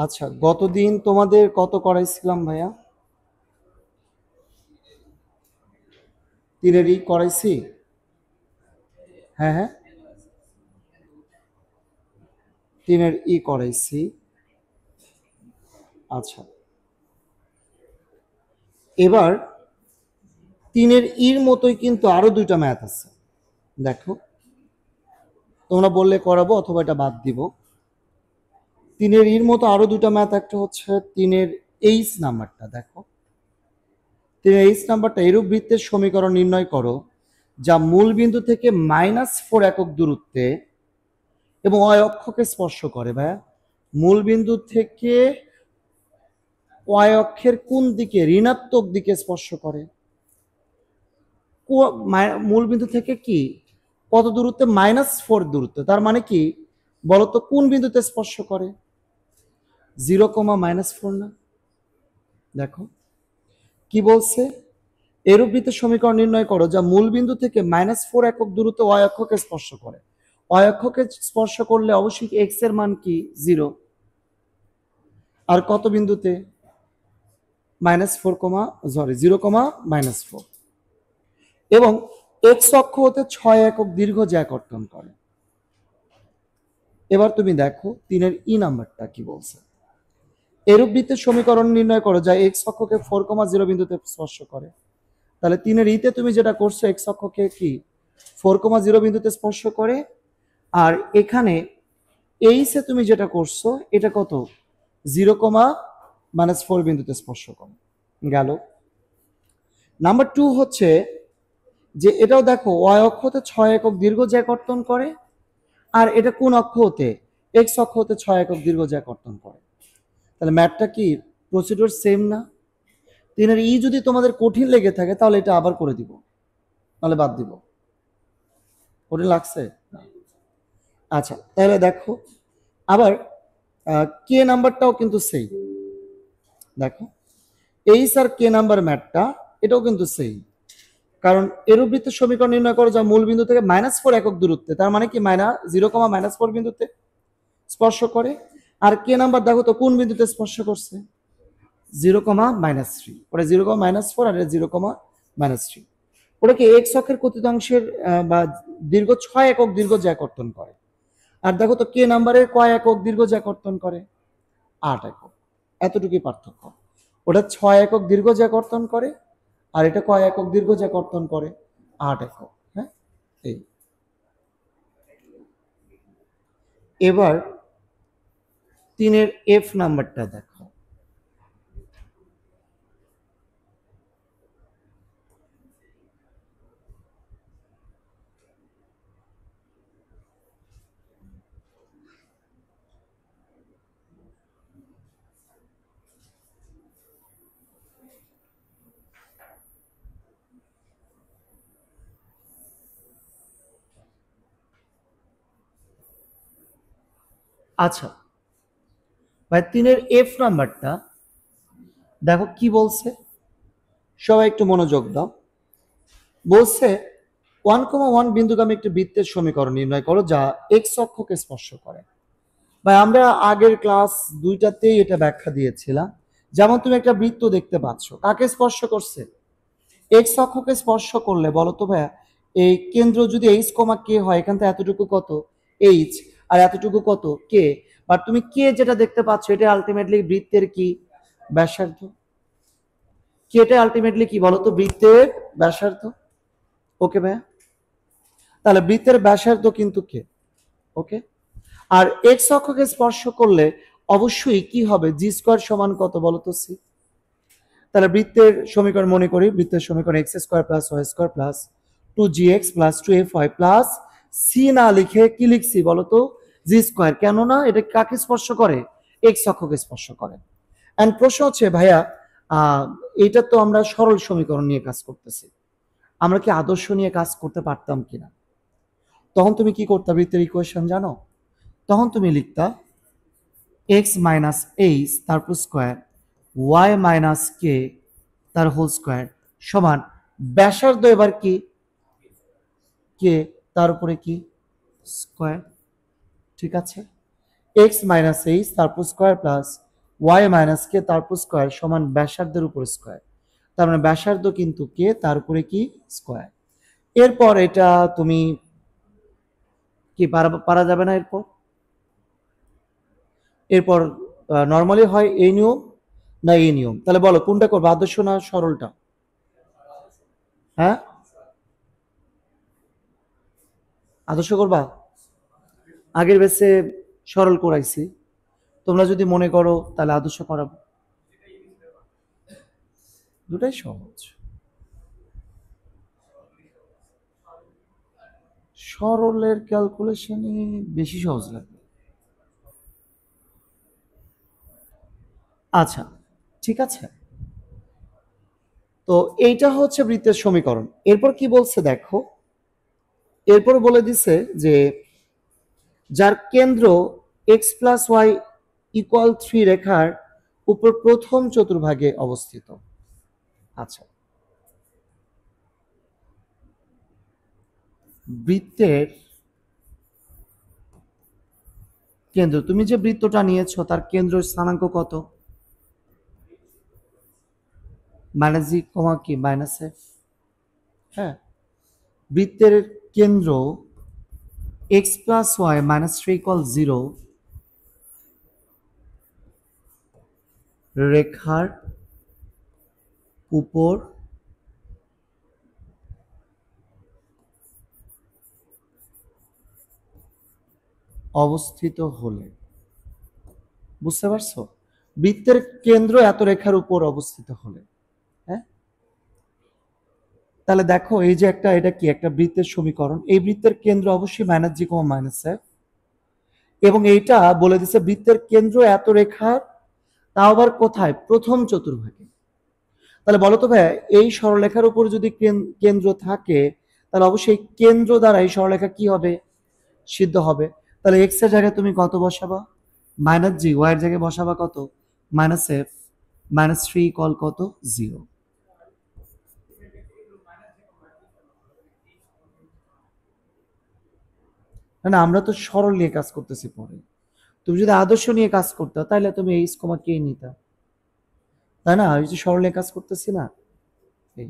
আচ্ছা, গতদিন তোমাদের কত করাইছিলাম ভাইয়া? তিনেরই করাইছি। হ্যাঁ হ্যাঁ, তিনের করাইছি। আচ্ছা, এবার তিনের মতোই কিন্তু আরো দুইটা ম্যাথ আছে। দেখো, তোমরা বললে করাবো অথবা এটা বাদ দিব। তিনের মতো আরো দুইটা ম্যাথ, একটা হচ্ছে তিনের নাম্বারটা। দেখো, তিনের নাম্বারটা, এরূপ বৃত্তের সমীকরণ নির্ণয় করো যা মূল বিন্দু থেকে -4 একক দূরত্বে এবং অয় অক্ষকে স্পর্শ করে। ভাইয়া, মূল বিন্দু থেকে ওয়াই অক্ষের কোন দিকে, ঋণাত্মক দিকে স্পর্শ করে? মূল বিন্দু থেকে কি কত দূরত্বে? -4 দূরত্বে। তার মানে কি বলতো, কোন বিন্দুতে স্পর্শ করে? 0,-4 না? দেখো কি বলছে, এরূপ বৃত্তের সমীকরণ নির্ণয় করো যা মূল বিন্দু থেকে -4 একক দূরত্বে ওয়াই অক্ষকে স্পর্শ করে। ওয়াই অক্ষকে স্পর্শ করলে অবশ্যই এক্স এর মান কি 0, আর কত বিন্দুতে? -4, 0,-4 এবং এক্স অক্ষ হতে 6 একক দীর্ঘ জ্যা কর্তন করে। এবার তুমি দেখো তিনের নাম্বারটা কি বলছে। এরূপ বৃত্তের সমীকরণ নির্ণয় করো যা এক্স অক্ষকে 4,0 বিন্দুতে স্পর্শ করে। তাহলে তিনের তুমি যেটা করছো, এক্স অক্ষকে কি 4,0 বিন্দুতে স্পর্শ করে, আর এখানে এইসে তুমি যেটা করছো এটা কত, 0,-4 বিন্দুতে স্পর্শ করে। গেল। নাম্বার 2 হচ্ছে যে এটাও দেখো, ওয়াই অক্ষ হতে 6 একক দীর্ঘ জ্যা কর্তন করে, আর এটা কোন অক্ষ হতে? এক্স অক্ষ হতে 6 একক দীর্ঘ জ্যা কর্তন করে। তাহলে ম্যাথটা কি, প্রসিডিউর সেম না? তিনের যদি তোমাদের কঠিন লেগে থাকে তাহলে এটা আবার করে দিব, তাহলে বাদ দিব। কঠিন লাগছে? আচ্ছা, তাহলে দেখো আবার কে নাম্বারটাও কিন্তু সেই। দেখো, এইচ আর কে নাম্বার ম্যাথটা এটাও কিন্তু সেই, কারণ এরূপ বৃত্তের সমীকরণ নির্ণয় করো যা মূল বিন্দু থেকে -4 একক দূরত্বে, তার মানে কি 0,-4 বিন্দুতে স্পর্শ করে। আর কে নাম্বার দেখো তো কোন বিন্দুতে স্পর্শ করছে? 0,-3। ওটা 0,-4 আর 0,-3। ওটাকে এক্স অক্ষের কতিতাংশের বা দীর্ঘ 6 একক দীর্ঘ জ্যা কর্তন করে। আর দেখো তো কে নাম্বারের কয় একক দীর্ঘ জ্যা কর্তন করে? 8 একক। এতটুকুই পার্থক্য। ওটা 6 একক দীর্ঘ জ্যা কর্তন করে, আর এটা কয় একক দীর্ঘ জ্যা কর্তন করে? 8 একক। হ্যাঁ, এই। এবার তিনের নাম্বারটা দেখো। আচ্ছা ভাই, তিনের নাম্বারটা দেখো কি বলছে, সবাই একটু মনোযোগ দাও। বলছে 1,1 বিন্দুগামী একটি বৃত্তের সমীকরণ নির্ণয় করো যা এক্স অক্ষকে স্পর্শ করে। ভাই, আমরা আগের ক্লাস 2টাতেই এটা ব্যাখ্যা দিয়েছিলাম। যেমন তুমি একটা বৃত্ত দেখতে পাচ্ছ, কাকে স্পর্শ করছে? এক্স অক্ষকে স্পর্শ করলে বলো তো ভাইয়া, এই কেন্দ্র যদি এইচ কমা কে হয়, এখান থেকে এতটুকু কত এইচ, আর এতটুকু কত কে। বাট তুমি কে যেটা দেখতে পাচ্ছ এটা আলটিমেটলি বৃত্তের কি ব্যাসার্ধ। কেটা আলটিমেটলি কি বলতো, বৃত্তের ব্যাসার্ধ। ওকে ভাইয়া, তাহলে বৃত্তের ব্যাসার্ধ কিন্তু কে। ওকে, আর এক্স অক্ষকে স্পর্শ করলে অবশ্যই কি হবে, জি স্কোয়ার সমান কত বলতো, সি। তাহলে বৃত্তের সমীকরণ মনে করি, বৃত্তের সমীকরণ x square plus y square plus 2gx plus 2fy plus c না লিখে কি লিখছি বলতো, জি স্কোয়ার। কেননা এটা কাকে স্পর্শ করে? এক্স অক্ষকে স্পর্শ করে। এন্ড প্রশ্ন হচ্ছে ভাইয়া, এটা তো আমরা সরল সমীকরণ নিয়ে কাজ করতেছি, আমরা কি আদর্শ নিয়ে কাজ করতে পারতাম কিনা? তখন তুমি কি করতে, বৃত্তের ইকুয়েশন জানো? তখন তুমি লিখতা এক্স মাইনাস এইচ তারপর স্কোয়ার, ওয়াই মাইনাস কে তার হোল স্কোয়ার সমান ব্যাসার্ধ এবার কি কে, তার উপরে কি স্কোয়ার। ঠিক আছে, এক্স মাইনাস এইচ তারপর স্কোয়ার প্লাস ওয়াই মাইনাস কে তার উপর স্কোয়ার সমান ব্যাসার্ধের উপর স্কোয়ার, তার মানে ব্যাসার্ধ কিন্তু কে তার উপরে কি স্কোয়ার। এরপর এটা তুমি কি পারা যাবে না? এরপর নর্মালি হয় এই নিয়ম না এই নিয়ম, তাহলে বলো কোনটা করবো, আদর্শ না সরলটা? হ্যাঁ, আদর্শ করবা? আগের বেসে সরল করাইছি, তোমরা যদি মনে করো তাহলে আদর্শ করাবো। দুটাই সহজ। সরলের ক্যালকুলেশনে বেশি সহজ লাগে। আচ্ছা, ঠিক আছে। তো এইটা হচ্ছে বৃত্তের সমীকরণ। এরপর কি বলছে দেখো, এরপর বলে দিছে যে যার কেন্দ্র এক্স প্লাস ওয়াই ইকুয়াল 3 রেখার উপর প্রথম চতুর্ভাগে অবস্থিত। আচ্ছা, বৃত্তের কেন্দ্র, তুমি যে বৃত্তটা নিয়েছো তার কেন্দ্র স্থানাঙ্ক কত? মাইনাস জি কমা কি মাইনাস এফ। হ্যাঁ, বৃত্তের কেন্দ্র x plus y minus three equal 0 রেখার উপর অবস্থিত হলে, বুঝতে পারছো? বৃত্তের কেন্দ্র এত রেখার উপর অবস্থিত হলে। হ্যাঁ, তাহলে দেখো এই যে একটা, এটা কি একটা বৃত্তের সমীকরণ, এই বৃত্তের কেন্দ্র অবশ্যই মাইনাস জি কমা মাইনাস এফ, এবং এইটা বলে দিচ্ছে বৃত্তের কেন্দ্র এত রেখার, তাও আবার কোথায়? প্রথম চতুর্ভাগে। তাহলে বলো তো ভাই, এই সরলরেখার উপর যদি কেন্দ্র থাকে তাহলে অবশ্যই কেন্দ্র দ্বারা এই সরলরেখা কি হবে? সিদ্ধ হবে। তাহলে এক্স এর জায়গায় তুমি কত বসাবা? মাইনাস জি। ওয়াই এর জায়গায় বসাবা কত? Minus F. Minus three equal কত? 0। না, আমরা তো সরল নিয়ে কাজ করতেছি পরে। তুমি যদি আদর্শ নিয়ে কাজ করতে তাহলে তুমি এইচ কমা কে নিতা, তাই না? এই যে সরল নিয়ে কাজ করতেছি না, এই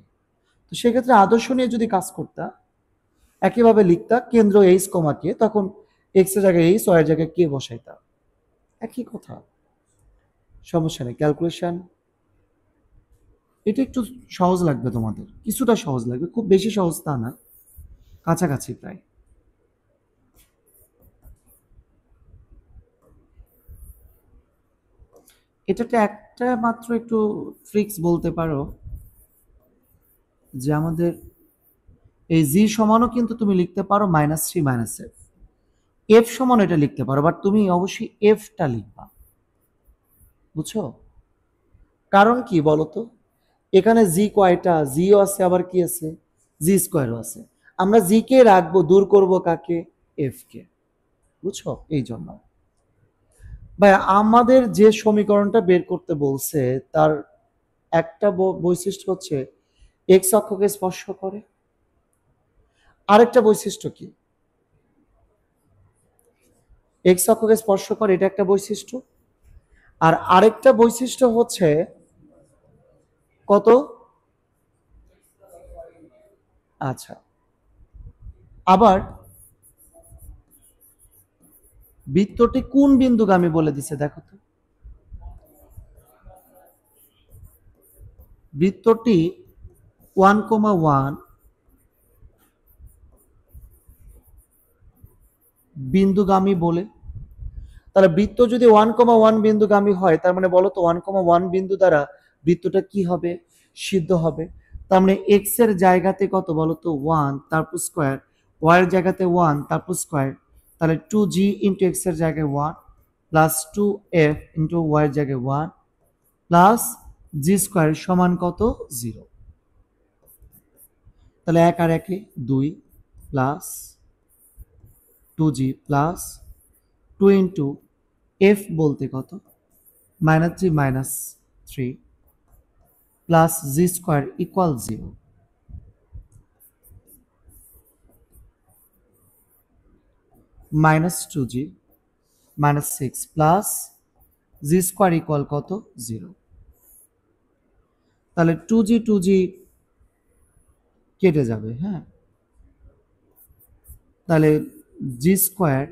তো সেক্ষেত্রে আদর্শ নিয়ে যদি কাজ করতা একইভাবে লিখতা কেন্দ্র এইচ কমা কে, তখন এক্স এর জায়গায় এইচ, ওয়াই এর জায়গায় কে বসাইতা, একই কথা, সমস্যা নেই। ক্যালকুলেশন এটা একটু সহজ লাগবে তোমাদের, কিছুটা সহজ লাগবে, খুব বেশি সহজ তা না, কাছাকাছি প্রায়। এটাতে একটা মাত্র একটু ট্রিক্স বলতে পারো, যে আমাদের এই জি সমানও কিন্তু তুমি লিখতে পারো minus three minus F, F সমান এটা লিখতে পারো, বাট তুমি অবশ্যই এফটা লিখবা, বুঝছো? কারণ কি বলতো, এখানে জি কয়টা? জিও আছে, আবার কি আছে? জি স্কোয়ারও আছে। আমরা জি কে রাখবো, দূর করব কাকে? এফ কে, বুঝছো? এই জন্য ভাই আমাদের যে সমীকরণটা বের করতে বলছে তার একটা বৈশিষ্ট্য হচ্ছে এক্স অক্ষকে স্পর্শ করে, আরেকটা বৈশিষ্ট্য কি? এক্স অক্ষকে স্পর্শ করে, এটা একটা বৈশিষ্ট্য। আর আরেকটা বৈশিষ্ট্য হচ্ছে কত? আচ্ছা, আবার বৃত্তটি কোন বিন্দুগামী বলে দিছে দেখো তো। বৃত্তটি 1,1 বিন্দুগামী বলে, তাহলে বৃত্ত যদি 1,1 বিন্দুগামী হয় তার মানে বলো তো 1,1 বিন্দু দ্বারা বৃত্তটা কি হবে? সিদ্ধ হবে। তার মানে এক্স এর জায়গাতে কত বলো তো? 1 তারপর স্কোয়ার, ওয়াই এর জায়গাতে 1 তারপর স্কোয়ার, তাহলে 2g ইন্টু এক্স এর জায়গায় 1 প্লাস 2f ইন্টু ওয়াই এর জায়গায় 1 প্লাস জি স্কোয়ার সমান কত? 0। তাহলে এক আর একে 2 plus 2g plus 2 into F বলতে কত? Minus G minus three plus G square equal 0, minus 2g minus 6 plus G square equal কত 0। তাহলে 2g কেটে যাবে। হ্যাঁ, তাহলে জি স্কোয়ার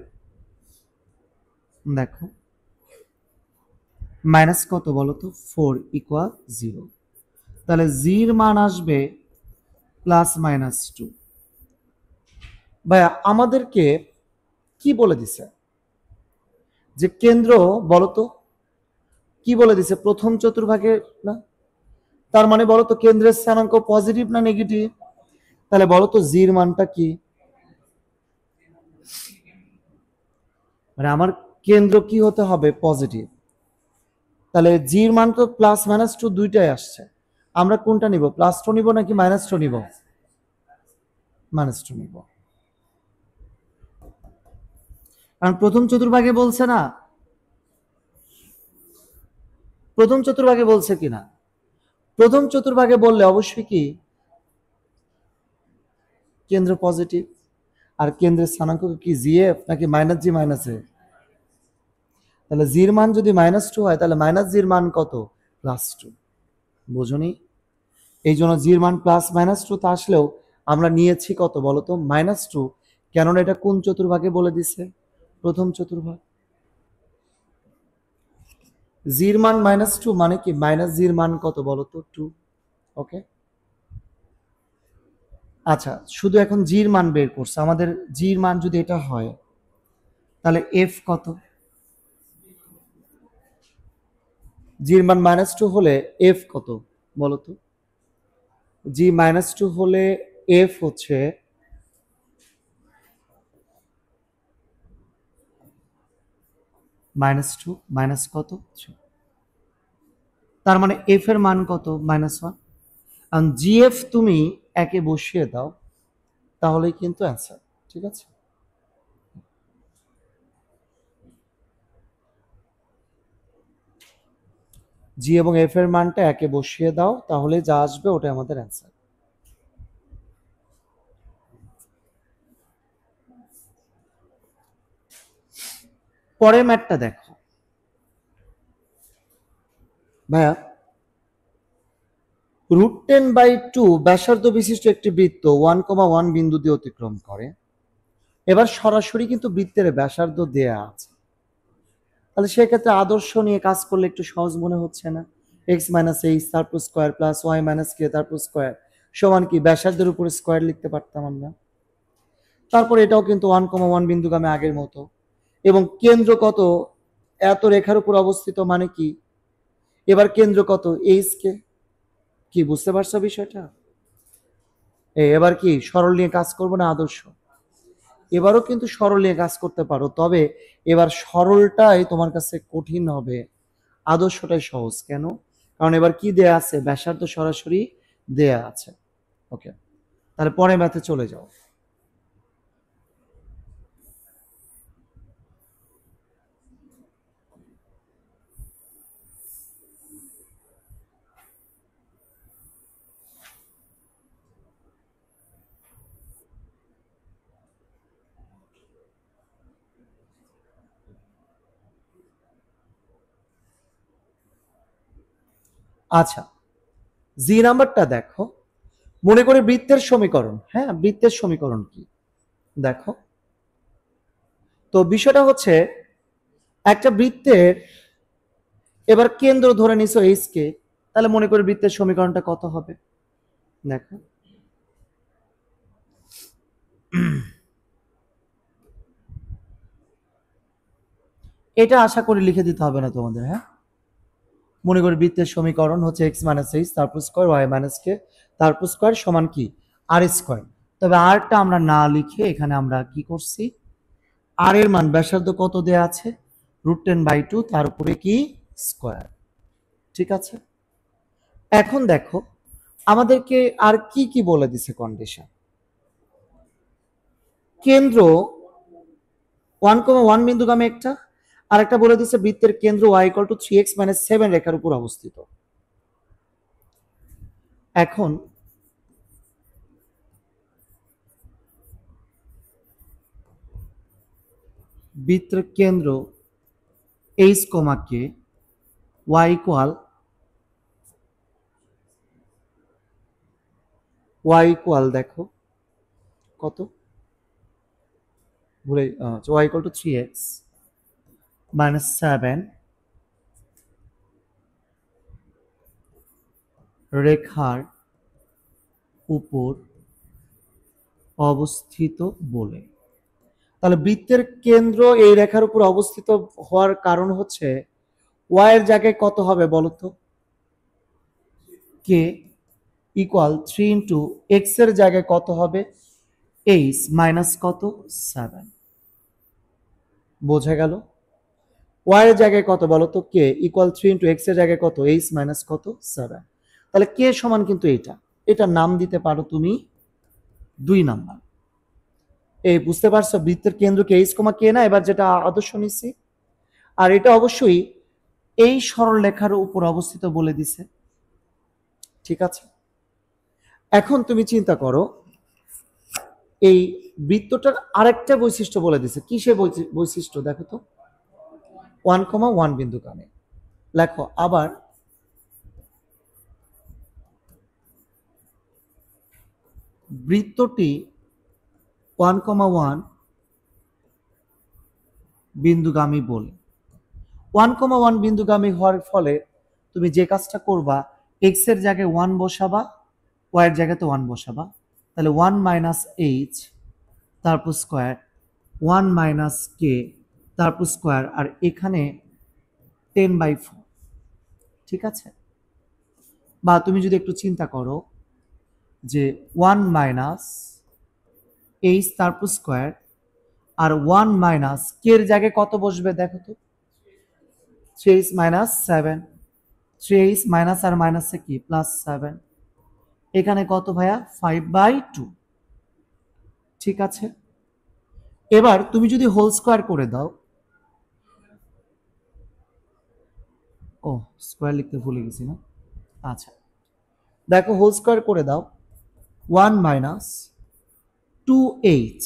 দেখো মাইনাস কত বলো তো 4 ইকুয়াল 0। তাহলে জির মান আসবে +-2। ভাইয়া আমাদেরকে কি বলে দিছে যে কেন্দ্র বলতো কি বলে দিছে প্রথম চতুর্ভাগে না, তার মানে বলতো কেন্দ্রের স্থানাঙ্ক পজিটিভ না নেগেটিভ? তাহলে বলতো জির মানটা কি, মানে আমার কেন্দ্র কি হতে হবে পজিটিভ। তাহলে জির মান তো +-2 দুইটাই আসছে, আমরা কোনটা নিব, +2 নিব নাকি -2 নিব? -2 নিব, কারণ প্রথম চতুর্ভাগে বলছে না, প্রথম চতুর্ভাগে বলছে কিনা, প্রথম চতুর্ভাগে বললে অবশ্যই কি কেন্দ্র পজিটিভ। আর কেন্দ্রের স্থানাঙ্ক কি জিএফ নাকি -g-a? তাহলে জির মান যদি -2 হয় তাহলে জির মান কত, +2। বুঝুনি? এই জন্য জির মান +-2 তে আসলেও আমরা নিয়েছি কত বলতো -2, কেননা এটা কোন চতুর্ভাগে বলে দিছে, প্রথম চতুর্ভাগ। জির মান -2 মানে কি জির মান কত বলতো 2। ওকে, আচ্ছা শুধু এখন জির মান বের করছে, আমাদের জির মান যদি এটা হয় তাহলে এফ কত, জির মান -2 হলে এফ কত বলতো, জি -2 হলে এফ হচ্ছে -2 মাইনাস কত, তার মানে এফ এর মান কত -1। কারণ জিএফ তুমি একে বসিয়ে দাও তাহলেই কিন্তু অ্যান্সার। ঠিক আছে, জি এবং এফ এর মানটা একে বসিয়ে দাও তাহলে যা আসবে ওটা আমাদের অ্যান্সার। পরের ম্যাথটা দেখো ভাইয়া, √10/2 ব্যাসার্ধ বিশিষ্ট একটি বৃত্ত 1,1 বিন্দু দিয়ে অতিক্রম করে। এবার সরাসরি কিন্তু বৃত্তের ব্যাসার্ধ দেয়া আছে, তাহলে সেক্ষেত্রে আদর্শ নিয়ে কাজ করলে একটু সহজ মনে হচ্ছে না? x - h তারপর স্কোয়ার প্লাস y - k তারপর স্কোয়ার সমান কি ব্যাসার্ধের উপর স্কোয়ার লিখতে পারতাম আমরা। তারপর এটাও কিন্তু 1,1 বিন্দুগামী আগের মতো, এবং কেন্দ্র কত এত রেখার উপর অবস্থিত মানে কি, এবার কেন্দ্র কত এইচ কে। কি বুঝতে পারছো বিষয়টা? এবার কি সরল নিয়ে কাজ করব না আদর্শ? এবারও কিন্তু সরল নিয়ে কাজ করতে পারো, তবে এবার সরলটাই তোমার কাছে কঠিন হবে, আদর্শটাই সহজ। কেন? কারণ এবার কি দেয়া আছে, ব্যাসার্ধ সরাসরি দেয়া আছে। ওকে, তাহলে পরে ম্যাথে চলে যাও। আচ্ছা, জি নাম্বারটা দেখো, মনে করে বৃত্তের সমীকরণ। হ্যাঁ, বৃত্তের সমীকরণ কি দেখো তো, বিষয়টা হচ্ছে একটা বৃত্তের এবার কেন্দ্র ধরে নিছো এইচ কে, তাহলে মনে করে বৃত্তের সমীকরণটা কত হবে দেখো। এটা আশা করি লিখে দিতে হবে না তোমাদের। হ্যাঁ, মনে করি বৃত্তের সমীকরণ হচ্ছে x - h তারপর স্কোয়ার y - k তারপর স্কোয়ার সমান কি আর স্কোয়ার। তবে আরটা আমরা না লিখে এখানে আমরা কি করছি, আর এর মান ব্যাসার্ধ কত দেয়া আছে √10/2 তার উপরে কি স্কোয়ার। ঠিক আছে, এখন দেখো আমাদেরকে আর কি কি বলে দিছে কন্ডিশন। কেন্দ্র 1,1 বিন্দুগামী একটা, আর একটা বলে দিছে বৃত্তের কেন্দ্র y = 3x - 7 রেখার উপর অবস্থিত। এখন বৃত্তের কেন্দ্র h, k ওয়াই ইকুয়াল দেখো কত, ভুলে Y equal to 3x minus 7 রেখার উপর অবস্থিত বলে। তাহলে বৃত্তের কেন্দ্র এই রেখার উপর অবস্থিত হওয়ার কারণ হচ্ছে ওয়াই এর জায়গায় কত হবে বলতো, কে ইকুয়াল 3 ইন্টু এক্স এর জায়গায় কত হবে, এইচ মাইনাস কত 7। বোঝা গেল? ওয়াই এর জায়গায় কত বলতো, কে ইকুয়াল 3 ইন্টু এক্স এর জায়গায় কত, এইচ মাইনাস কত 7। তাহলে কে সমান কিন্তু এটা নাম দিতে পারো তুমি 2 নাম্বার। এই বুঝতে পারছো বৃত্তের কেন্দ্রকে এইচ কমা কে না, এবার যেটা আদর্শ নিচ্ছি, আর এটা অবশ্যই এই সরল রেখার উপর অবস্থিত বলে দিছে। ঠিক আছে, এখন তুমি চিন্তা করো এই বৃত্তটার আরেকটা বৈশিষ্ট্য বলে দিছে। কি সে বৈশিষ্ট্য দেখো তো, 1,1 বিন্দু কানে লেখো। আবার বৃত্তটি 1,1 বিন্দুগামী বলে। 1,1 বিন্দুগামী হওয়ার ফলে তুমি যে কাজটা করবা, এক্স এর জায়গায় 1 বসাবা, ওয়াই এর জায়গায় তো 1 বসাবা। তাহলে 1 মাইনাস এইচ তারপর স্কোয়ার, 1 মাইনাস কে তারপর স্কোয়ার, আর এখানে 10/4। ঠিক আছে, বা তুমি যদি একটু চিন্তা করো যে 1 মাইনাস এইচ তারপর স্কোয়ার আর 1 মাইনাস কে এর জায়গায় কত বসবে দেখো তো, 3h মাইনাস 7, 3h মাইনাস আর মাইনাসে কি প্লাস 7, এখানে কত ভাইয়া 5/2। ঠিক আছে, এবার তুমি যদি হোল স্কোয়ার করে দাও, ও স্কোয়ার লিখতে ভুলে গেছি না, আচ্ছা দেখো হোল স্কোয়ার করে দাও, 1 minus 2h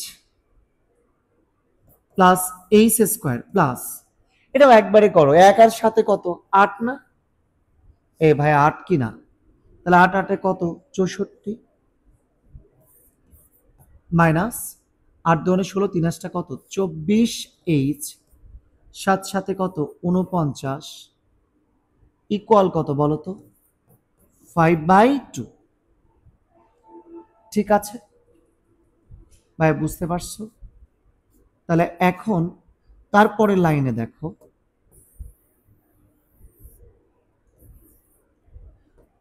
plus H square plus, এটাও একবারে করো, এক আর সাথে কত 8 না, এ ভাই 8 কি না, তাহলে 8 8 কত 64 মাইনাস 8 2 16 3 8 কত 24h 7 সাথে কত 49 ইকুয়াল কত বলো তো 5/2। ঠিক আছে ভাই, বুঝতে পারছো? তাহলে এখন তারপরের লাইনে দেখো,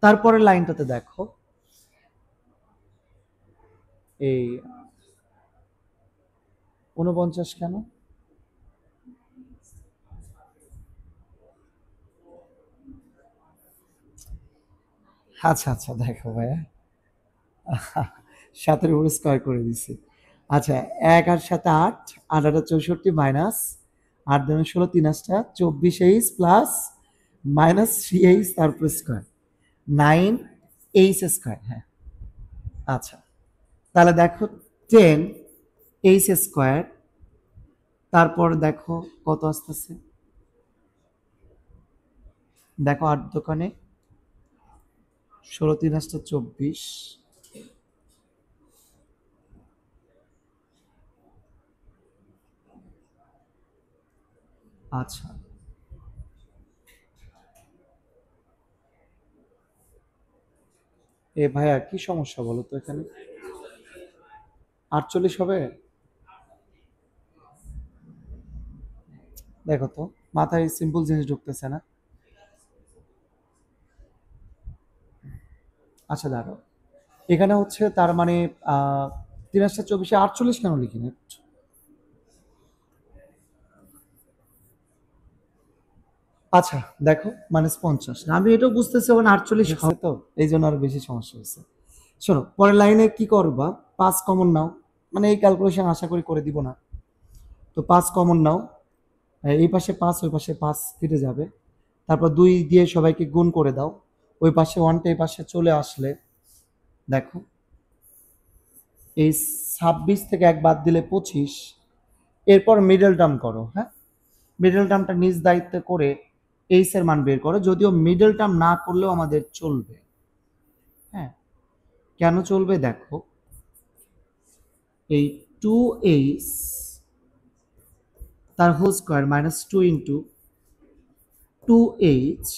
তারপরের লাইনটাতে দেখো এই 49 কেন, আচ্ছা আচ্ছা দেখো ভাইয়া 7 উপরে স্কোয়ার করে দিছি। আচ্ছা 1 আর 7 8, 8 8 64 minus 8 2 16 3 8 24h plus minus 3h তারপর স্কোয়ার 9h স্কোয়ার। হ্যাঁ আচ্ছা, তাহলে দেখো 10h স্কোয়ার, তারপর দেখো কত আসতেছে, দেখো 8 দোকানে 16 3 8 24, আচ্ছা এ ভাইয়া কি সমস্যা বলো তো, এখানে 48 হবে, দেখো তো মাথায় সিম্পল জিনিস ঢুকতেছে না। আচ্ছা দেখো এখানে হচ্ছে তার মানে 3 8 24 48 কেন লিখি না, আচ্ছা দেখো -50, আমি এটাও বুঝতেছি এখন 48 হবে তো, এই জন্য আরো বেশি সমস্যা হচ্ছে। শোনো পরের লাইনে কি করবা, 5 কমন নাও, মানে এই ক্যালকুলেশন আশা করি করে দিব না, তো 5 কমন নাও, এই পাশে 5 ওই পাশে 5 কেটে যাবে, তারপর 2 দিয়ে সবাইকে গুণ করে দাও, ওই পাশে 1টা এই পাশে চলে আসলে দেখো এই 26 থেকে 1 বাদ দিলে 25, এরপর মিডল টার্ম করো। হ্যাঁ, মিডল টার্মটা নিজ দায়িত্বে করে এইচ এর মান বের করো, যদিও মিডল টার্ম না করলেও আমাদের চলবে। হ্যাঁ, কেন চলবে দেখো, এই 2h তার whole square minus 2 into 2h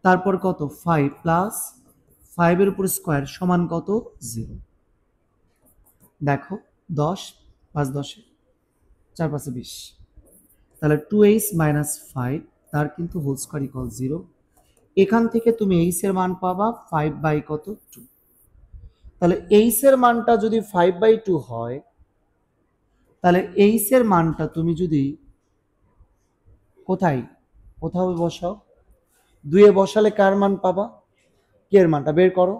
তারপর কত 5 প্লাস 5 এর উপর স্কোয়ার সমান কত 0। দেখো 10 5 10 4 5 20, তাহলে 2h মাইনাস 5 তার কিন্তু হোল স্কোয়ার ইকুয়াল 0। এখান থেকে তুমি h এর মান পাবা 5 বাই কত 2। তাহলে h এর মানটা যদি 5 বাই 2 হয়, তাহলে h এর মানটা তুমি যদি কোথাও বসাও, 2 এ বসালে কার মান পাবা, কে এর মানটা বের করো।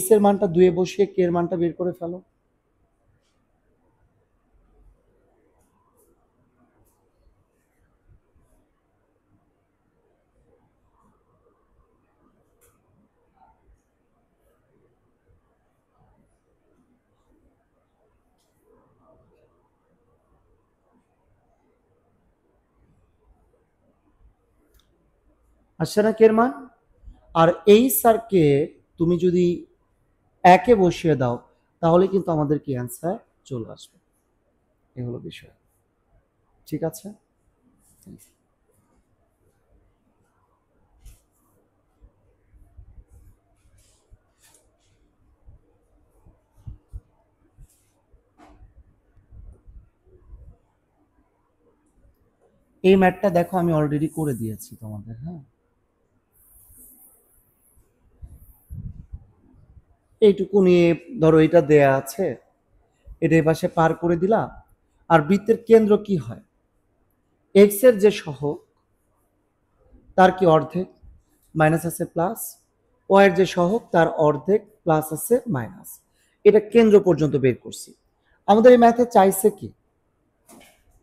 h এর মানটা 2 এ বসিয়ে কে এর মানটা বের করে ফেলো। আসছে না কে এর মান, আর এই সারকে তুমি যদি একে বসিয়ে দাও তাহলে কিন্তু আমাদের কি অ্যান্সার চলে আসবে। এ হলো বিষয়, ঠিক আছে। এই ম্যাথটা দেখো আমি অলরেডি করে দিয়েছি তোমাদের। হ্যাঁ, এইটুকু নিয়ে ধরো এটা দেয়া আছে, এটা এই পাশে পার করে দিলা। আর বৃত্তের কেন্দ্র কি হয়, এক্স এর যে সহগ তার কি অর্ধেক মাইনাস আছে প্লাস, ওয়াই এর যে সহগ তার অর্ধেক প্লাস আছে মাইনাস। এটা কেন্দ্র পর্যন্ত বের করছি। আমাদের এই ম্যাথে চাইছে কি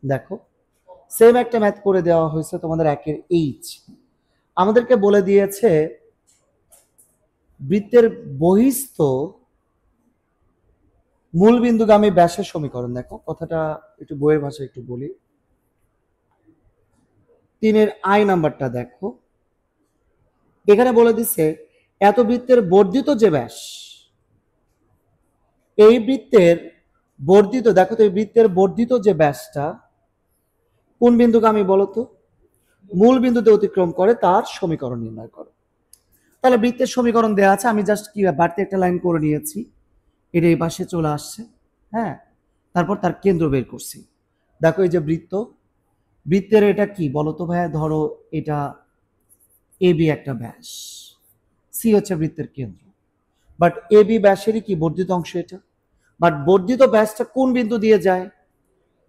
দেখো, সেম একটা ম্যাথ করে দেওয়া হয়েছে তোমাদের একের এইচ। আমাদেরকে বলে দিয়েছে বৃত্তের বহিস্থ মূলবিন্দুগামী ব্যাসের সমীকরণ। দেখো কথাটা একটু বইয়ের ভাষায় একটু বলি। 3 আই নাম্বারটা দেখো, এখানে বলে দিছে এত বৃত্তের বর্ধিত যে ব্যাস, এই বৃত্তের বর্ধিত, দেখো তো এই বৃত্তের বর্ধিত যে ব্যাসটা কোন বিন্দুগামী বলতো, মূল বিন্দুতে অতিক্রম করে, তার সমীকরণ নির্ণয় করো। তাহলে বৃত্তের সমীকরণ দেওয়া আছে, আমি জাস্ট কি বাড়তি একটা লাইন করে নিয়েছি, এটা এই পাশে চলে আসছে। হ্যাঁ, তারপর তার কেন্দ্র বের করছি। দেখো এই যে বৃত্ত, বৃত্তের এটা কি বলতো ভাইয়া, ধরো এটা এ বি একটা ব্যাস, সি হচ্ছে বৃত্তের কেন্দ্র, বাট এ বি ব্যাসেরই কি বর্ধিত অংশ এটা, বাট বর্ধিত ব্যাসটা কোন বিন্দু দিয়ে যায়,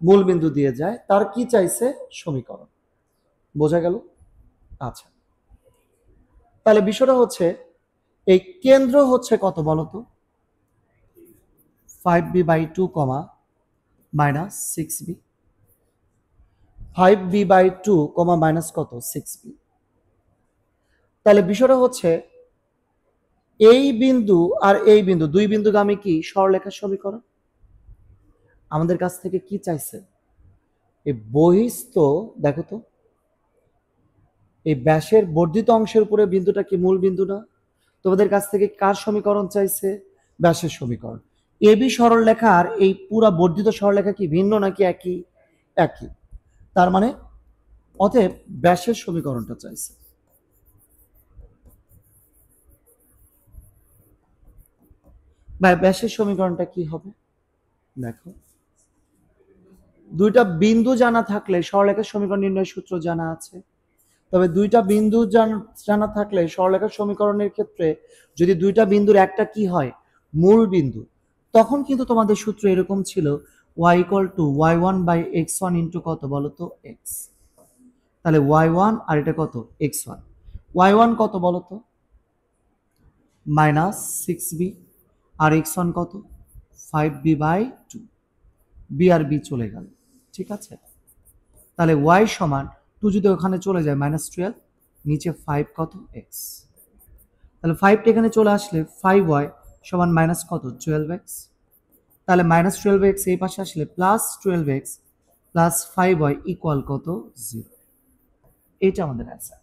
মূল বিন্দু দিয়ে যায়, তার কি চাইছে সমীকরণ। বোঝা গেল? আচ্ছা, তাহলে বিষয়টা হচ্ছে এই কেন্দ্র হচ্ছে কত বলতো, 5b by 2 comma minus 6b, 5b by 2 comma minus কত 6b। তাহলে বিষয়টা হচ্ছে এই বিন্দু আর এই বিন্দু, দুই বিন্দুগামী কি সরলরেখার সমীকরণ। আমাদের কাছ থেকে কি চাইছে, এই বহিস্থ, দেখো তো এই ব্যাসের বর্ধিত অংশের উপরে বিন্দুটা কি মূল বিন্দু না, তোমাদের কাছ থেকে কার সমীকরণ চাইছে, ব্যাসের সমীকরণ। এবি সরলরেখা আর এই পুরা বর্ধিত সরলরেখা কি ভিন্ন নাকি একই, একই, তার মানে অতএব ব্যাসের সমীকরণটা চাইছে। ব্যাসের সমীকরণটা কি হবে দেখো, দুইটা বিন্দু জানা থাকলে সরলরেখার সমীকরণ নির্ণয়ের সূত্র জানা আছে। তবে দুইটা বিন্দু জানা থাকলে সরলরেখার সমীকরণের ক্ষেত্রে যদি দুইটা বিন্দুর একটা কি হয় মূল বিন্দু, তখন কিন্তু তোমাদের সূত্র এরকম ছিল y equal to y1 by x1 into কত বলতো x। তাহলে y1 আর এটা কত x1, y1 কত বলতো মাইনাস 6b, আর x1 কত 5b by 2, B R B চলে গেল, ঠিক আছে। তাহলে y সমান 2 যদি ওখানে চলে যায় মাইনাস 12, নিচে 5 কত x, তাহলে 5টা এখানে চলে আসলে 5y সমান মাইনাস কত 12x, তাহলে মাইনাস 12x এই পাশে আসলে plus 12x plus 5y equal কত 0। এইটা আমাদের অ্যান্সার।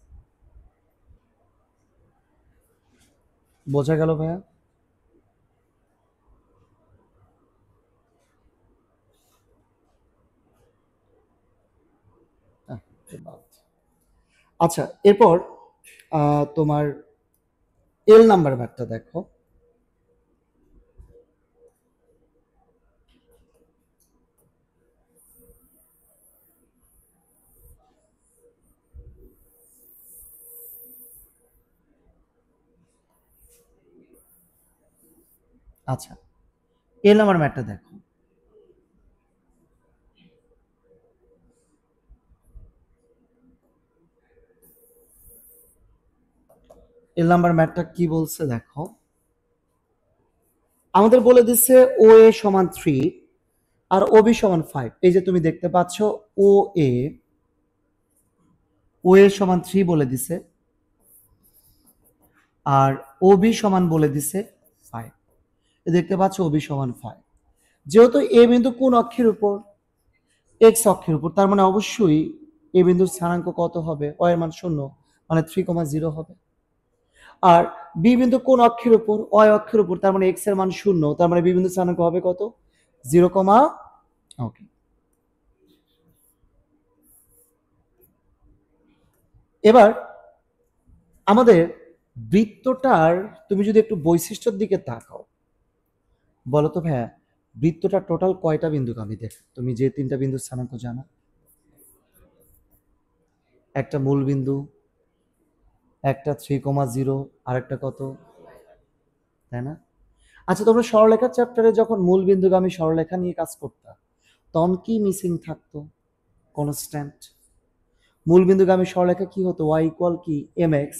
বোঝা গেল ভাইয়া? আচ্ছা, এরপর তোমার এল নাম্বার ম্যাথটা দেখো। আচ্ছা, এল নাম্বার ম্যাথটা দেখো। এল নাম্বার ম্যাথটা কি বলছে দেখো। আমাদের বলে দিচ্ছে ও এ সমান 3 আর ও বি সমান 5। এই যে তুমি দেখতে পাচ্ছ ও এ সমান 3 বলে দিছে, আর ও বি সমান বলে দিছে 5। দেখতে পাচ্ছ ও বি সমান 5। যেহেতু এ বিন্দু কোন অক্ষের উপর? এক্স অক্ষের উপর, তার মানে অবশ্যই এ বিন্দুর স্থানাঙ্ক কত হবে? ও এর মান 0, মানে 3,0 হবে। আর বি বিন্দু কোন অক্ষের উপর? অয় অক্ষের উপর, তার মানে এক্স এর মান 0, তার মানে বি বিন্দুর স্থানাঙ্ক হবে কত? 0, ওকে। এবার আমাদের বৃত্তটার তুমি যদি একটু বৈশিষ্ট্যের দিকে তাকাও, বলো তো ভাইয়া বৃত্তটা টোটাল কয়টা বিন্দুগামী? দেখ, তুমি যে 3টা বিন্দুর স্থানাঙ্ক জানো, একটা মূল বিন্দু, একটা 3,0, আর একটা কত, তাই না? আচ্ছা, তোমরা সরলরেখার চ্যাপ্টারে যখন মূল বিন্দুগামী সরলরেখা নিয়ে কাজ করতা, তখন কি মিসিং থাকতো? কনস্ট্যান্ট। মূল বিন্দুগামী সরলরেখা কি হতো? y ইকুয়াল কি mx।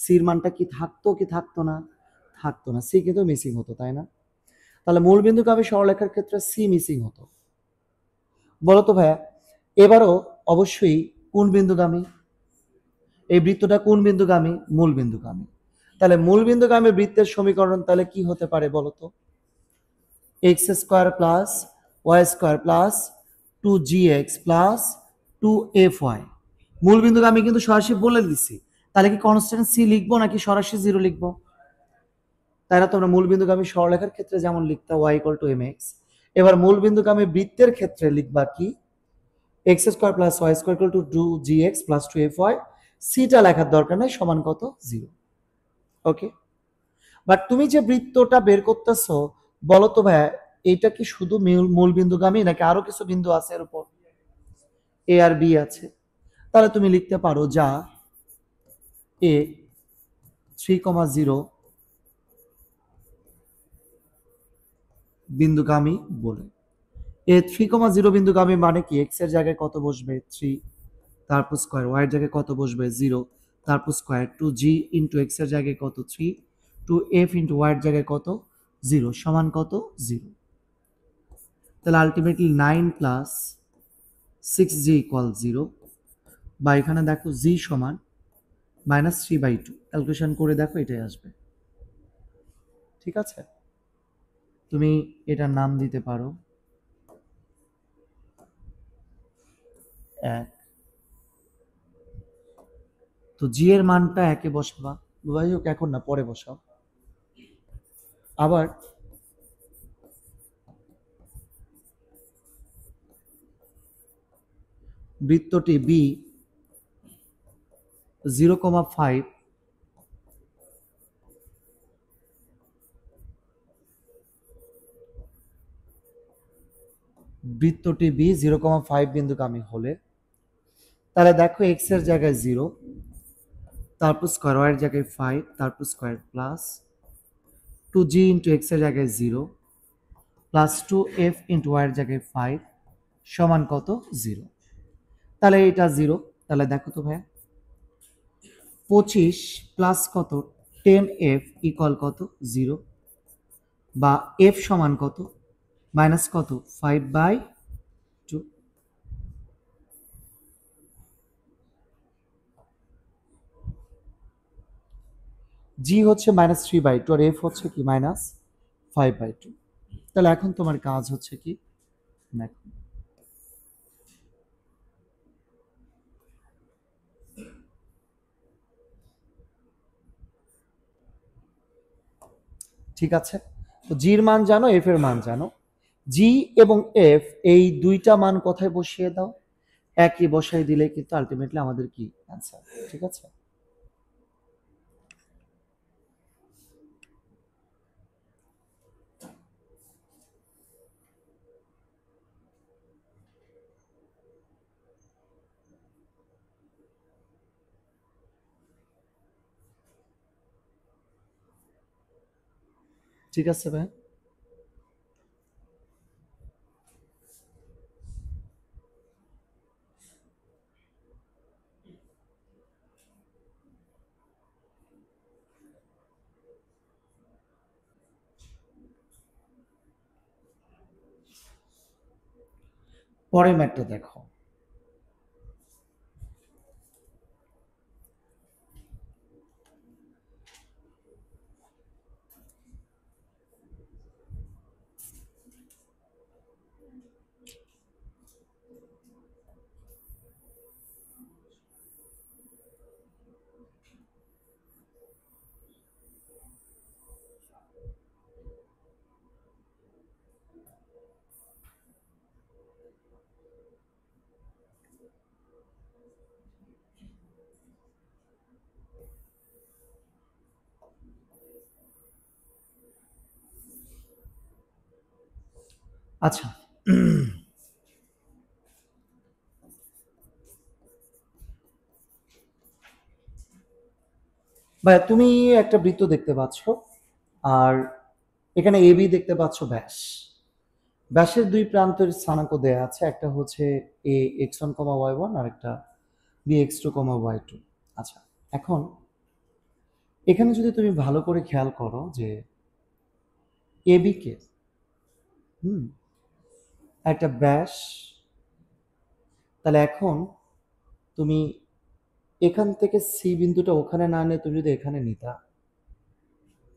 সির মানটা কি থাকতো কি থাকতো না? থাকতো না, সি কিন্তু মিসিং হতো, তাই না? তাহলে মূল বিন্দুগামী সরলরেখার ক্ষেত্রে সি মিসিং হতো। বলো তো ভাইয়া এবারও অবশ্যই কোন বিন্দুগামী? এই বৃত্তটা কোন বিন্দুগামী? মূল বিন্দুগামী। তাহলে মূল বিন্দুগামী বৃত্তের সমীকরণ তাহলে কি হতে পারে বলো তো? X square plus y square plus 2gx plus 2fy। মূল বিন্দুগামী কিন্তু সরাসরি বলে দিচ্ছি, তাহলে কি কনস্ট্যান্ট সি লিখবো নাকি সরাসরি 0 লিখবো? তাই না? তোমরা মূল বিন্দুগামী সরলরেখার ক্ষেত্রে যেমন লিখতা y ইকুয়াল টু mx, এবার মূল বিন্দুগামী বৃত্তের ক্ষেত্রে লিখবা কি? X square plus y square equal to 2gx plus 2fy। সিটা লেখার দরকার নাই, সমান কত? 0। ওকে। বাট তুমি যে বৃত্তটা বের করতেছো, বলো তো ভাইয়া এটা কি শুধু মূল বিন্দুগামী নাকি আরো কিছু বিন্দু আছে এর উপর? এ আর বি আছে। তাহলে তুমি লিখতে পারো যা এ 3,0 বিন্দুগামী বলে। এ 3,0 বিন্দুগামী মানে কি? এক্স এর জায়গায় কত বসবে? 3, তারপর স্কোয়ার। ওয়াই এর জায়গায় কত বসবে? 0, তারপর স্কোয়ার। 2g ইন্টু এক্স এর জায়গায় কত? 3, 2f ইন্টু ওয়াই এর জায়গায় কত? 0, সমান কত? 0। তাহলে আলটিমেটলি 9 প্লাস 6g ইকুয়াল 0, বা এখানে দেখো g সমান -3/2। ক্যালকুলেশন করে দেখো এটাই আসবে। ঠিক আছে, তুমি এটার নাম দিতে পারো 1। তো জি এর মানটা একে বসাবা, যাই হোক এখন না, পরে বসাও। আবার বৃত্তটি বি 0,5 বৃত্তটি বি 0,5 বিন্দুগামী হলে, তাহলে দেখো এক্স এর জায়গায় 0, তারপর স্কোয়ার, ওয়াই এর জায়গায় 5, তারপর square plus 2g into x এর জায়গায় 0 প্লাস 2f ইন্টু ওয়াই এর জায়গায় 5 সমান কত? 0। তাহলে এটা 0। তাহলে দেখো তো ভাইয়া 25 প্লাস কত? 10f ইকুয়াল কত? 0, বা f সমান কত? মাইনাস কত? 5/2। জি হচ্ছে -3/2 আর এফ হচ্ছে কি -5/2। তাহলে এখন তোমার কাজ হচ্ছে কি? দেখো ঠিক আছে? তো জির মান জানো, এফ এর মান জানো, জি এবং এফ এই দুইটা মান কোথায় বসিয়ে দাও, একই বসাই দিলে কিন্তু আলটিমেটলি আমাদের কি অ্যান্সার। ঠিক আছে? ঠিক আছে ভাই? পরের ম্যাটটা দেখো। আচ্ছা, ভাই তুমি একটা বৃত্ত দেখতে পাচ্ছ, আর এখানে এবি দেখতে পাচ্ছ ব্যাস। ব্যাসের দুই প্রান্তের স্থানাঙ্ক দেয়া আছে, একটা হচ্ছে A X one comma Y one, আর একটা B X two comma Y two. আচ্ছা, এখন এখানে যদি তুমি ভালো করে খেয়াল করো যে এবি কে একটা ব্যাস, তাহলে এখন তুমি এখান থেকে সি বিন্দুটা ওখানে না নিয়ে তুমি যদি এখানে নিতা,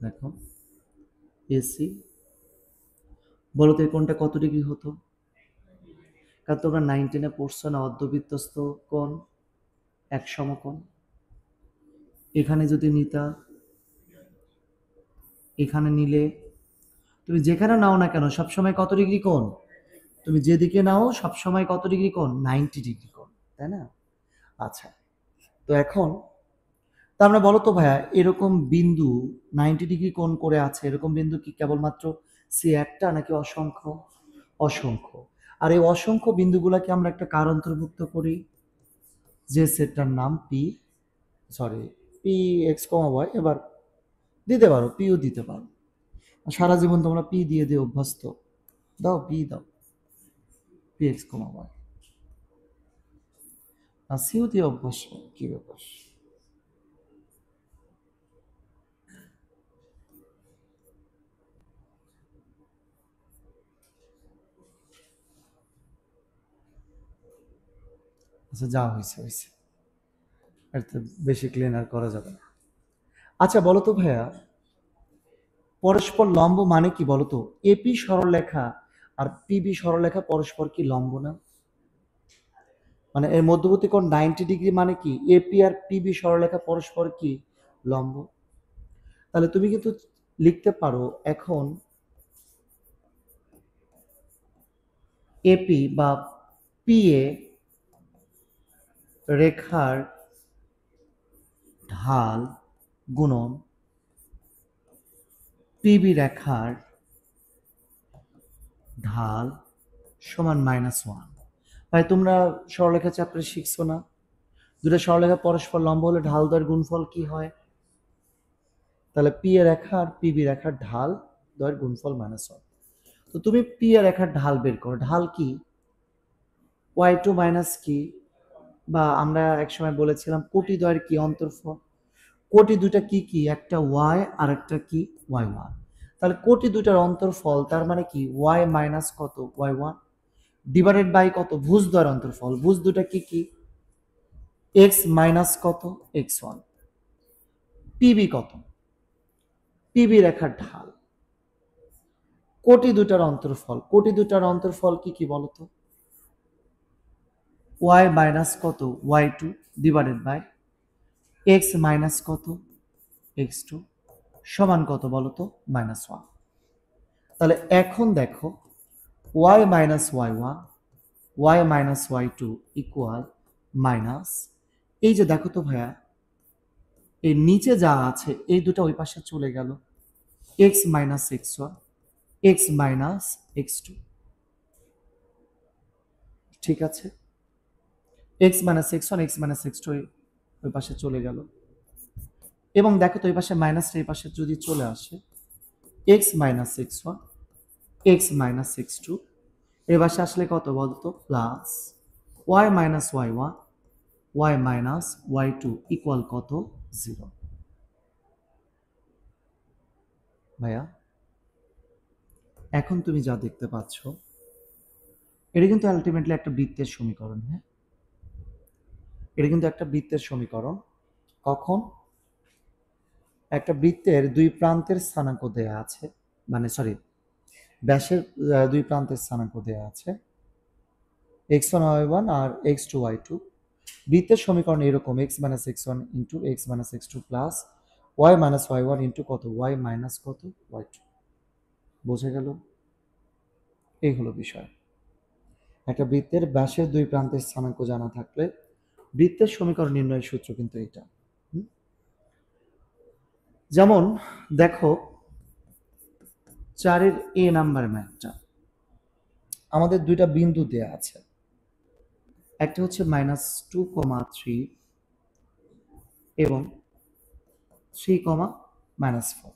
দেখো এসি, বলো তো এই কোণটা কত ডিগ্রি হতো? কারণ তোমরা 19-এ পড়ছো না অর্ধবৃত্তস্থ কোণ এক সমকোণ। এখানে যদি নিতা, এখানে নিলে, তুমি যেখানে নাও না কেন সবসময় কত ডিগ্রি কোণ? তুমি যেদিকে নাও সবসময় কত ডিগ্রি কোণ? 90 ডিগ্রি কোণ, তাই না? আচ্ছা, তো এখন তার মানে বলো তো ভাইয়া, এরকম বিন্দু 90 ডিগ্রি কোণ করে আছে, এরকম বিন্দু কি কেবলমাত্র সি একটা নাকি অসংখ্য? অসংখ্য। আর এই অসংখ্য বিন্দুগুলোকে আমরা একটা কার অন্তর্ভুক্ত করি, যে সেটটার নাম পি, সরি পি এক্স কমা ওয়াই, এবার দিতে পারো পিও দিতে পারো, সারা জীবন তোমরা পি দিয়ে দিয়ে অভ্যস্ত, দাও পি দাও, পি এক্স কমা ওয়াই, আর সিও দিয়ে অভ্যস্ত, কি ব্যাপার? আচ্ছা, যা হয়েছে হয়েছে, এর তো বেশি ক্লিন আর করা যাবে না। আচ্ছা বলো তো ভাইয়া, পরস্পর লম্ব মানে কি বলতো? এপি সরলরেখা আর পিবি সরলরেখা পরস্পর কি লম্ব না? মানে এর মধ্যবর্তী কোণ 90 ডিগ্রি মানে কি এপি আর পিবি সরলরেখা পরস্পর কি লম্ব। তাহলে তুমি কিন্তু লিখতে পারো এখন এপি বা পিএ রেখার ঢাল গুণন পিবি রেখার ঢাল সমান -1। ভাই তোমরা সরলরেখা চ্যাপ্টারে শিখছো না, দুটো সরলরেখা পরস্পর লম্ব হলে ঢাল দ্বয়ের গুণফল কি হয়? তাহলে P A Rekha R PB রেখার ঢাল দ্বয়ের গুণফল -1। তো তুমি পি এ রেখার ঢাল বের করো, ঢাল কি? ওয়াই টু মাইনাস কি, বা আমরা একসময় বলেছিলাম কোটি দ্বয়ের কি অন্তর্ফল। কোটি দুটা কি কি, একটা ওয়াই আর একটা কি ওয়াই ওয়ান। তাহলে কোটি দুটার অন্তর্ফল তার মানে কি ওয়াই মাইনাস কত ওয়াই ওয়ান ডিভাইডেড বাই কত ভুজ দ্বয়ের অন্তর্ফল, ভুজ দুটা কি কি এক্স মাইনাস কত এক্স ওয়ান। পিবি কত? পিবি রেখার ঢাল কোটি দুটার অন্তর্ফল, কোটি দুটার অন্তর্ফল কি কি বলতো? ওয়াই মাইনাস কত y two divided by x minus কত এক্স টু সমান কত বলো তো? -1। তাহলে এখন দেখো y - y1 y - y2 equal minus, এই যে দেখো তো ভাইয়া, এই নিচে যা আছে এই দুটো ওই পাশে চলে গেল, x - x1 x - x2, ঠিক আছে, x - x1 x - x2 ওই পাশে চলে গেল। এবং দেখো তো এই পাশে মাইনাসটা এই পাশে যদি চলে আসে, x - x1 x - x2 এর পাশে আসলে কত বলতো? Plus y - y1 y - y2 equal কত? 0। ভাইয়া এখন তুমি যা দেখতে পাচ্ছ এটা কিন্তু আলটিমেটলি একটা বৃত্তের সমীকরণ। হ্যাঁ, এটা কিন্তু একটা বৃত্তের সমীকরণ। কখন? একটা বৃত্তের দুই প্রান্তের স্থানাঙ্ক দেয়া আছে, মানে সরি, ব্যাসের দুই প্রান্তের স্থানাঙ্ক দেয়া আছে x1 y1 আর x2 y2। বৃত্তের সমীকরণ এরকম x - x1 into x - x2 plus y - y1 into কত? y মাইনাস কত? y2। বোঝা গেল? এই হলো বিষয়। একটা বৃত্তের ব্যাসের দুই প্রান্তের স্থানাঙ্ক জানা থাকলে বৃত্তের সমীকরণ নির্ণয়ের সূত্র কিন্তু এটা। যেমন দেখো 4-এর এ নাম্বার ম্যাথটা, আমাদের দুইটা বিন্দু দেয়া আছে, একটা হচ্ছে -2,3 এবং 3,-4।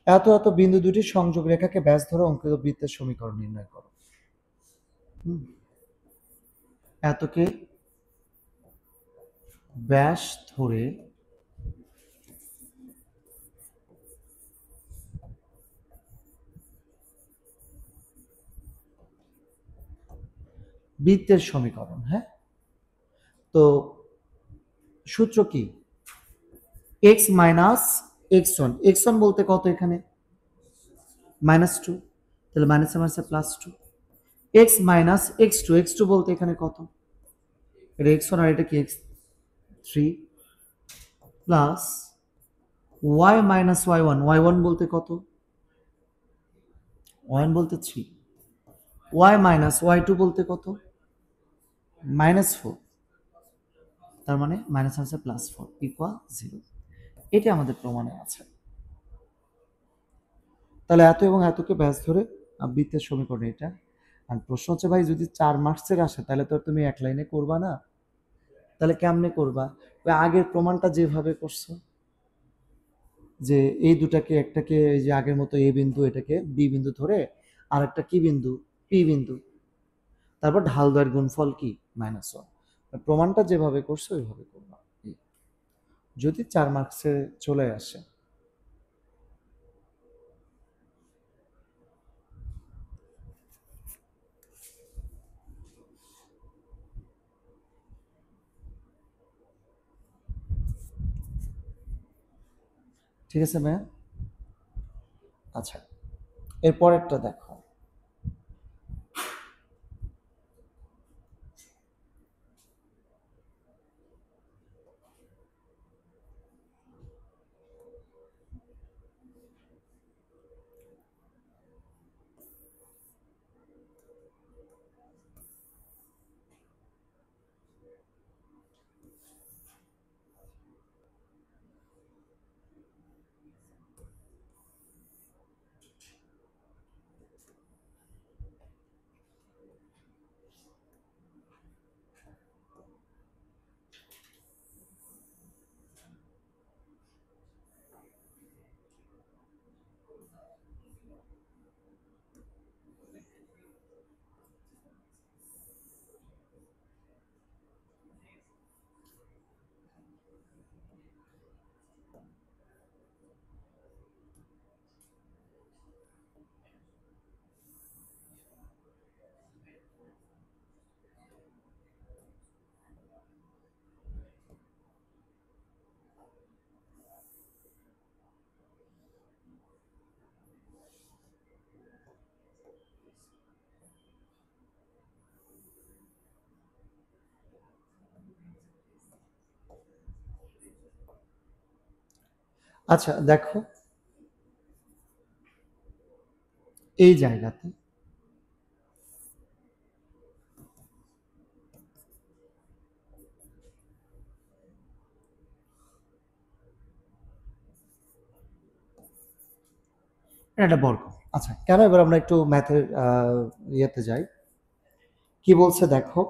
এত এত বিন্দু দুটি সংযোগ রেখাকে ব্যাস ধরে অঙ্কিত বৃত্তের সমীকরণ নির্ণয় করো। এতকে ব্যাস ধরে বৃত্তের সমীকরণ। হ্যাঁ, তো সূত্র কি? x - x1, x1 বলতে কত? এখানে -2, তাহলে মাইনাসে মাইনাসে +2। x - x2, x2 বলতে এখানে কত? এটা x1 আর এটা কি x3 plus y - y1, y1 বলতে কত? y1 বলতে 3, y - y2 বলতে কত? -4, তার মানে মাইনাস আছে +4 ইকুয়াল 0। এটা আমাদের প্রমাণে আছে। তাহলে এত এবং এতকে ব্যাস ধরে বৃত্তের সমীকরণ এটা। আর প্রশ্ন হচ্ছে ভাই যদি 4 মার্কসের আসে তাহলে তো তুমি এক লাইনে করবা না, তাহলে কেমনে করবা? ওই আগের প্রমাণটা যেভাবে করছো, যে এই দুটাকে, একটাকে এই যে আগের মতো এ বিন্দু, এটাকে বি বিন্দু ধরে আর একটা কি বিন্দু? পি বিন্দু, তারপর ঢাল দ্বয়ের গুণফল কি? -1। প্রমাণটা যেভাবে করছো ওইভাবে করবা, যদি 4 মার্কসে চলে আসে। ঠিক আছে ভাইয়া? আচ্ছা, এর পরেরটা দেখো। আচ্ছা দেখো এই জায়গাতে এটা একটা বর্গ। আচ্ছা কেন, এবার আমরা একটু ম্যাথের ইয়েতে যাই। কি বলছে দেখো,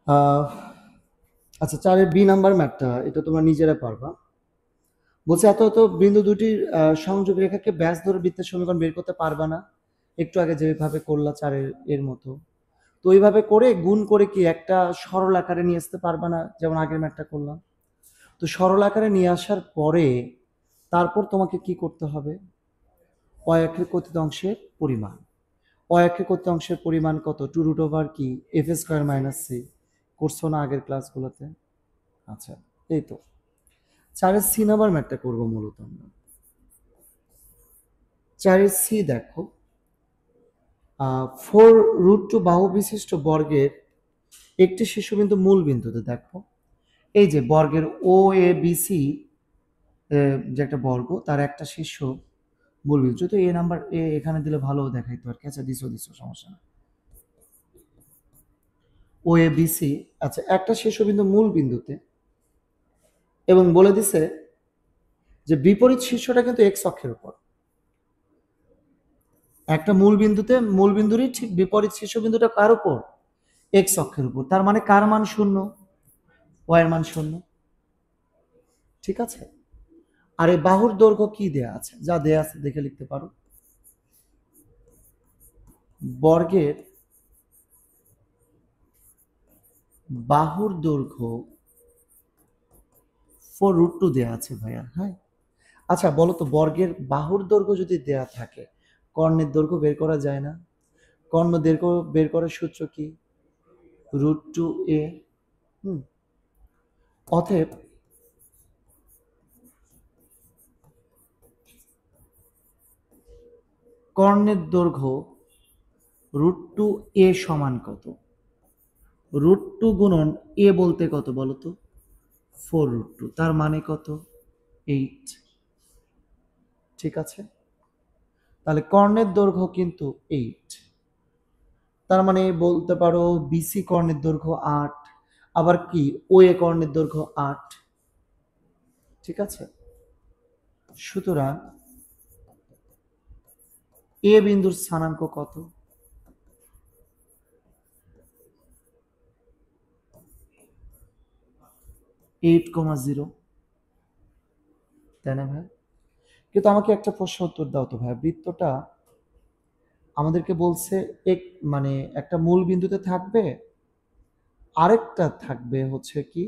আহ, আচ্ছা 4-এর বি নাম্বার ম্যাথটা এটা তোমরা নিজেরা পারবা। বলছে এত এত বিন্দু দুটির সংযোগ রেখাকে ব্যাস ধরে বৃত্তের সমীকরণ বের করতে পারবা না, একটু আগে যেভাবে করলা 4-এর এর মতো। তো ওইভাবে করে গুণ করে কি একটা সরল আকারে নিয়ে আসতে পারবা না, যেমন আগের ম্যাথটা করলাম। তো সরল আকারে নিয়ে আসার পরে তারপর তোমাকে কি করতে হবে, অ-একের কতিত অংশের পরিমাণ। অ-একের কতিত অংশের পরিমাণ কত, 2√ওভার কি এফ স্কোয়ার মাইনাস সি, করছো না আগের ক্লাসগুলোতে? আচ্ছা এই তো 4-এর সি নাম্বার ম্যাথটা করবো মূলত আমরা। 4-এর সি দেখো, 4√2 বাহু বিশিষ্ট বর্গের একটি শীর্ষবিন্দু মূল বিন্দুতে দেখো, এই যে বর্গের ও এ বি সি যে একটা বর্গ, তার একটা শীর্ষ মূল বিন্দু, যদি এ নাম্বার এ এখানে দিলে ভালো দেখাইতো আর কি। আচ্ছা দিছো সমস্যা না। ও এ বি সি, আচ্ছা একটা শীর্ষবিন্দু মূল বিন্দুতে, এবং বলে দিছে যে বিপরীত শীর্ষটা কিন্তু এক্স অক্ষের উপর। একটা মূল বিন্দুতে মূল বিন্দুরই ঠিক বিপরীত শীর্ষবিন্দুটা কার উপর, এক্স অক্ষের উপর। তার মানে কার মান শূন্য, ওয়াই এর মান শূন্য। ঠিক আছে, আর এই বাহুর দৈর্ঘ্য কি দেয়া আছে, যা দেয়া আছে দেখে লিখতে পারো। বর্গের বাহুর দৈর্ঘ্য 4√2 দেয়া আছে ভাইয়া। হ্যাঁ আচ্ছা বলো তো, বর্গের বাহুর দৈর্ঘ্য যদি দেয়া থাকে, কর্ণের দৈর্ঘ্য বের করা যায় না? কর্ণ দৈর্ঘ্য বের করার সূত্র কি, √2a। অতএব কর্ণের দৈর্ঘ্য √2a সমান কত, √2 গুণন এ বলতে কত বলো তো, 4√2, তার মানে কত, 8। ঠিক আছে, তাহলে কর্ণের দৈর্ঘ্য কিন্তু 8। তার মানে বলতে পারো বিসি কর্ণের দৈর্ঘ্য 8, আবার কি ও এ কর্ণের দৈর্ঘ্য 8। ঠিক আছে, সুতরাং এ বিন্দুর স্থানাঙ্ক কত, 8,0, তাই না ভাই? কিন্তু আমাকে একটা প্রশ্ন উত্তর দাও তো ভাই, বৃত্তটা আমাদেরকে বলছে এক মানে একটা মূল বিন্দুতে থাকবে, আরেকটা থাকবে হচ্ছে কি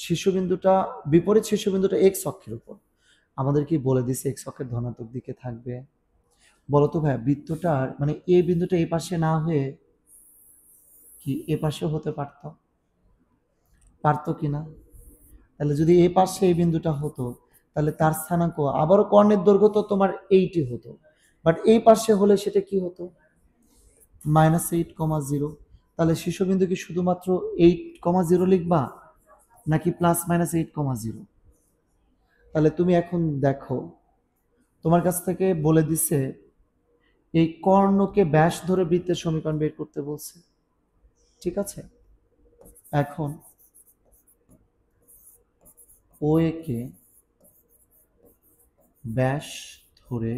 শীর্ষবিন্দুটা, বিপরীত শীর্ষবিন্দুটা এক্স অক্ষের উপর। আমাদের কি বলে দিছে এক্স অক্ষের ধনাত্মক দিকে থাকবে? বলতো ভাই বৃত্তটার মানে এ বিন্দুটা এই পাশে না হয়ে কি এ পাশেও হতে পারতো, পারতো কিনা? তাহলে যদি এ পাশে এই বিন্দুটা হতো, তাহলে তার স্থানাঙ্ক আবারও কর্ণের দৈর্ঘ্য তো তোমার 8ই হতো, বাট এই পাশে হলে সেটা কি হতো, -8,0। তাহলে শীর্ষবিন্দু কি শুধুমাত্র 8,0 লিখবা নাকি +-8,0? তাহলে তুমি এখন দেখো, তোমার কাছ থেকে বলে দিছে এই কর্ণকে ব্যাস ধরে বৃত্তের সমীকরণ বের করতে বলছে। ঠিক আছে, এখন ও একে ব্যাস ধরে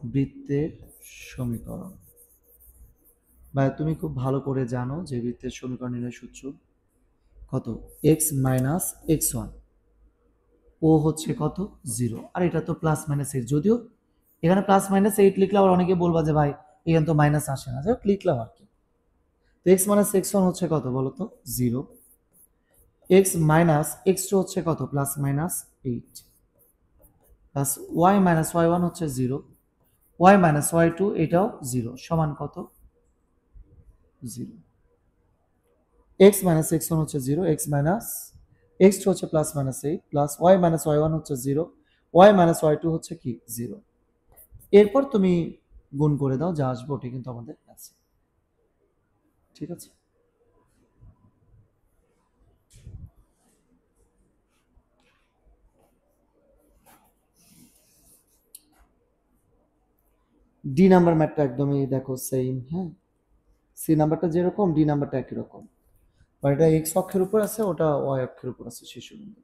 বৃত্তের সমীকরণ, বা তুমি খুব ভালো করে জানো যে বৃত্তের সমীকরণ নির্ণয় সূত্র কত, x-x1, ও হচ্ছে কত 0, আর এটা তো +-8। যদিও এখানে +-8 লিখলে আবার অনেকে বলবা যে ভাই এখানে তো মাইনাস আসে না, যাই হোক লিখলাম আর কি। তো x-x1 হচ্ছে কত বলো তো 0, x-x2 হচ্ছে কত +-8, প্লাস y-y1 হচ্ছে 0, y-y2 এটাও 0 সমান কত 0। x-x1 হচ্ছে 0, x-x2 হচ্ছে +-8, প্লাস y-y1 হচ্ছে 0, y-y2 হচ্ছে কি 0। এরপর তুমি গুণ করে দাও, যা আসবে ওটা কিন্তু আমাদের আছে। ঠিক আছে, ডি নাম্বার ম্যাথটা একদমই দেখো সেম, হ্যাঁ, সি নাম্বারটা যেরকম ডি নাম্বারটা একই রকম, বাট এটা এক্স অক্ষের উপর আছে, ওটা ওয়াই অক্ষের উপর আছে শিশু বিন্দু।